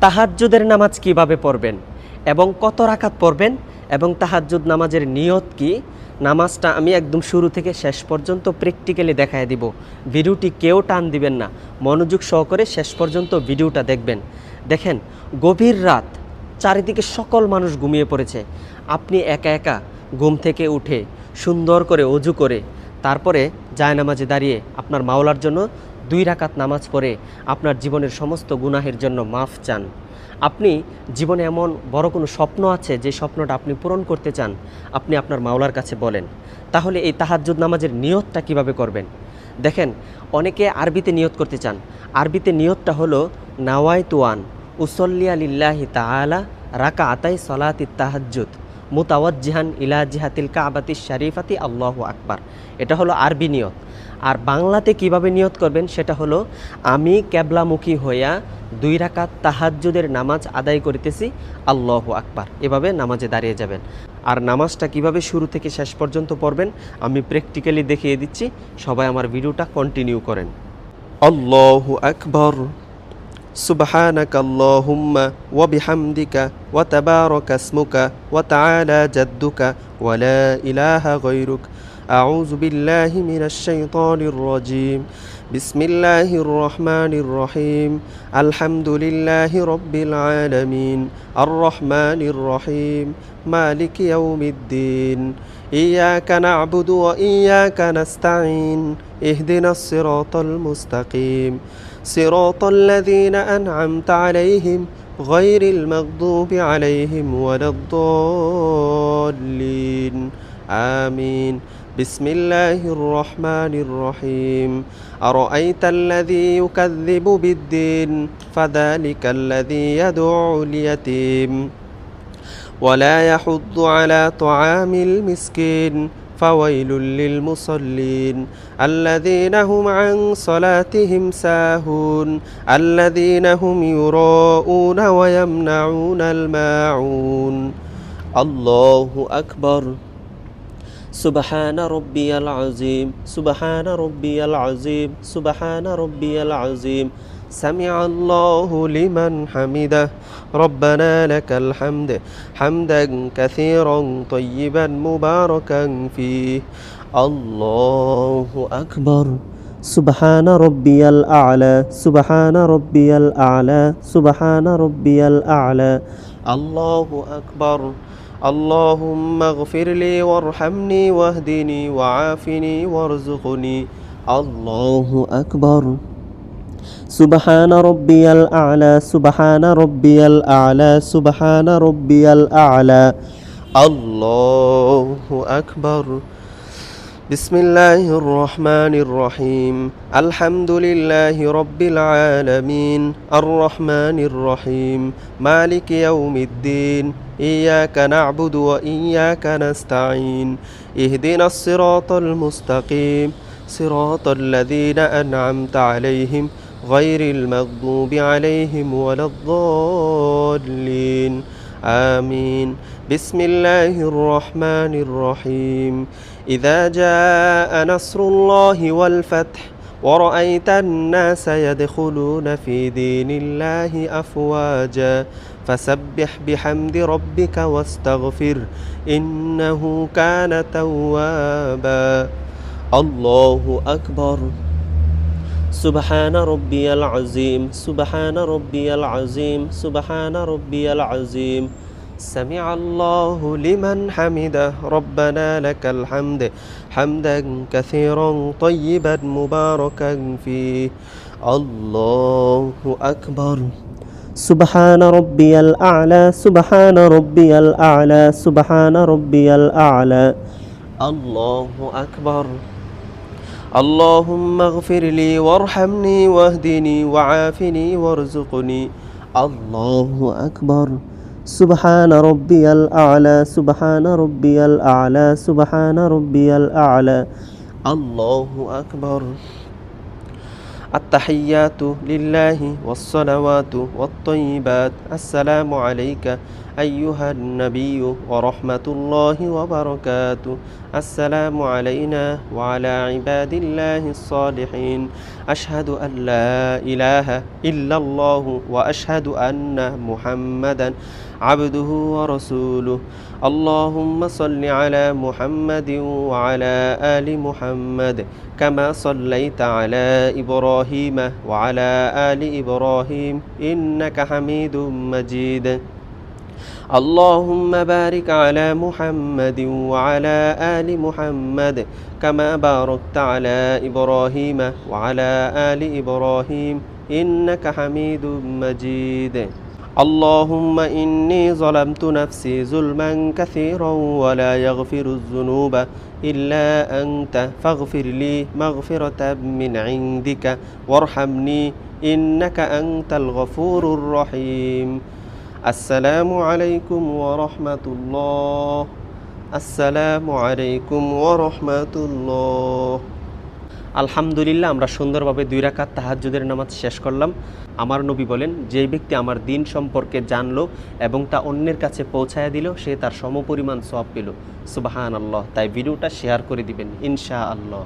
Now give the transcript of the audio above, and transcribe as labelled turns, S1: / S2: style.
S1: তাহাজ্জুদের নামাজ কিভাবে পড়বেন এবং কত রাকাত পড়বেন এবং তাহাজ্জুদ নামাজের নিয়ত কি, নামাজটা আমি একদম শুরু থেকে শেষ পর্যন্ত প্র্যাকটিক্যালি দেখায় দিব। ভিডিওটি কেউ টান দিবেন না, মনোযোগ সহকারে শেষ পর্যন্ত ভিডিওটা দেখবেন। দেখেন, গভীর রাত, চারিদিকে সকল মানুষ ঘুমিয়ে পড়েছে, আপনি একা একা ঘুম থেকে উঠে সুন্দর করে অজু করে তারপরে জায়নামাজে দাঁড়িয়ে আপনার মাওলার জন্য 2 রাকাত নামাজ পড়ে আপনার জীবনের সমস্ত গুনাহের জন্য মাফ চান। আপনি জীবনে এমন বড় কোনো স্বপ্ন আছে যে স্বপ্নটা আপনি পূরণ করতে চান, আপনি আপনার মাওলার কাছে বলেন। তাহলে এই তাহাজ্জুদ নামাজের নিয়তটা কিভাবে করবেন? দেখেন, অনেকে আরবিতে নিয়ত করতে চান। আরবিতে নিয়তটা হলো নাওয়াইতুয়ান উসল্লিয়া লিল্লাহি তাআলা রাকাআতাই সলাতি তাহাজ্জুদ মুতাওয়াজ্জিহান ইলা জিহাতিল কাবাতিশ শরীফাতি আল্লাহু আকবার। এটা হলো আরবি নিয়ত। আর বাংলাতে কিভাবে নিয়ত করবেন সেটা হলো, আমি কেবলামুখী হইয়া 2 রাকাত তাহাজ্জুদের নামাজ আদায় করিতেছি, আল্লাহু আকবার। এভাবে নামাজে দাঁড়িয়ে যাবেন। আর নামাজটা কিভাবে শুরু থেকে শেষ পর্যন্ত পড়বেন আমি প্র্যাকটিক্যালি দেখিয়ে দিচ্ছি, সবাই আমার ভিডিওটা কন্টিনিউ করেন। আল্লাহু আকবার, সুবহানাকা আল্লাহুম্মা ওয়া বিহামদিকা ওয়া তাবারাকা ইসমুকা ওয়া তাআলা জাদ্দুকা ওয়া লা ইলাহা গায়রুক। আউযু বিল্লাহি মিনাশ শাইতানির রাজীম। বিসমিল্লাহির রহমানির রহিম। আলহামদুলিল্লাহি রাব্বিল আলামিন। আর রহমানির রহিম। মালিকি ইয়াউমিদ্দিন। ইয়াকা না'বুদু ওয়া ইয়াকা নাস্তাঈন। ইহদিনাস সিরাতাল মুস্তাকিম। সিরাতাল লাযীনা আন'আমতা আলাইহিম গায়রিল মাগদুবি আলাইহিম ওয়ালাদ-দাল্লিন। আমিন। বিসমিল্লাহির রহমানির রহিম। আরাআইতাল্লাযী ইউকাযযিবু বিদ্দীন ফাযালিকাল্লাযী ইয়াদউল ইয়াতীম ওয়া লা ইয়াহুদ্দু আলা তুআমিল মিসকিন ফাওয়াইলুল লিল মুসাল্লিন আল্লাযীনা হুম আন সালাতিহিম সাহুন আল্লাযীনা হুম ইউরাউনা ওয়া ইয়ামনাউনাল মাউন। আল্লাহু আকবার। সুবহান রাব্বিয়াল আযীম, সুবহান রাব্বিয়াল আযীম, সুবহান রাব্বিয়াল আযীম। সামিআল্লাহু লিমান হামিদাহ। রব্বানা লাকাল হামদ হামদান কাসীরান তাইয়িবান মুবারাকান ফীহ। আল্লাহু আকবার। সুবহান রাব্বিয়াল আ'লা, সুবহান রাব্বিয়াল আ'লা, সুবহান রাব্বিয়াল আ'লা। আল্লাহু আকবার। আল্লাহুম্মা গফিরলি ওয়ারহামনি ওয়াহদিনি ওয়াআফিনি ওয়ারযুকনি। আল্লাহু আকবার। সুবহান রাব্বিয়াল আ'লা, সুবহান রাব্বিয়াল আ'লা, সুবহান রাব্বিয়াল আ'লা। আল্লাহু আকবার। বিসমিল্লাহির রহমানির রহিম। আলহামদুলিল্লাহি রাব্বিল আলামিন। আর রহমানির রহিম। মালিকি ইয়াউমিদ্দিন। ইয়াকা না'বুদু ওয়া ইয়াকা নাস্তাঈন। ইহদিনাস সিরাতাল মুস্তাকিম। সিরাতাল লাযীনা আন'আমতা আলাইহিম গায়রিল মাগদুবি আলাইহিম ওয়ালাদ-দাল্লিন। আমিন। বিসমিল্লাহির রহমানির রহিম। ইযা জাআ নাসরুল্লাহি ওয়াল ফাথ ওয়া রাআইতান নাসা ইয়াদখুলুনা ফি দীনিল্লাহি আফওয়াজা ফাসাব্বিহ বিহামদি রাব্বিকা ওয়াস্তাগফির ইন্নাহু কানা তাওয়াবা। আল্লাহু আকবার। সুবহান রাব্বিয়াল আযীম, সুবহান রাব্বিয়াল আযীম, সুবহান রাব্বিয়াল আযীম। সামিআল্লাহু লিমান হামিদাহ। রব্বানা লাকাল হামদ হামদান কাসীরান তাইয়িবান মুবারাকান ফীহ। আল্লাহু আকবার। সুবহান রাব্বিয়াল আ'লা, সুবহান রাব্বিয়াল আ'লা, সুবহান রাব্বিয়াল আ'লা। আল্লাহু আকবার। আল্লাহুম্মা গফিরলি ওয়ারহামনি ওয়াহদিনি ওয়াআফিনি ওয়ারযুকনি। আল্লাহু আকবার। সুবহান রাব্বিয়াল আ'লা, সুবহান রাব্বিয়াল আ'লা, সুবহান রাব্বিয়াল আ'লা। আল্লাহু আকবার। التحيات لله والصلوات والطيبات السلام عليك أيها النبي ورحمة الله وبركاته السلام علينا وعلى عباد الله الصالحين أشهد أن لا إله إلا الله وأشهد أن محمدا عبده ورسوله اللهم صل على محمد وعلى آل محمد كما صليت على إبراهيم وعلى آل إبراهيم إنك حميد مجيد اللهم بارك على محمد وعلى آل محمد كما باركت على إبراهيم وعلى آل إبراهيم إنك حميد مجيد اللهم إني ظلمت نفسي ظلما كثيرا ولا يغفر الذنوب إلا أنت فاغفر لي مغفرة من عندك وارحمني إنك أنت الغفور الرحيم السلام عليكم ورحمة الله السلام عليكم ورحمة الله আলহামদুলিল্লাহ আমরা সুন্দরভাবে 2 রাকাত তাহাজ্জুদের নামাজ শেষ করলাম। আমার নবী বলেন, যে ব্যক্তি আমার দিন সম্পর্কে জানলো এবং তা অন্যের কাছে পৌঁছায় দিল, সে তার সমপরিমাণ সওয়াব পেল। সুবহানাল্লাহ। তাই ভিডিওটা শেয়ার করে দিবেন ইনশাআল্লাহ।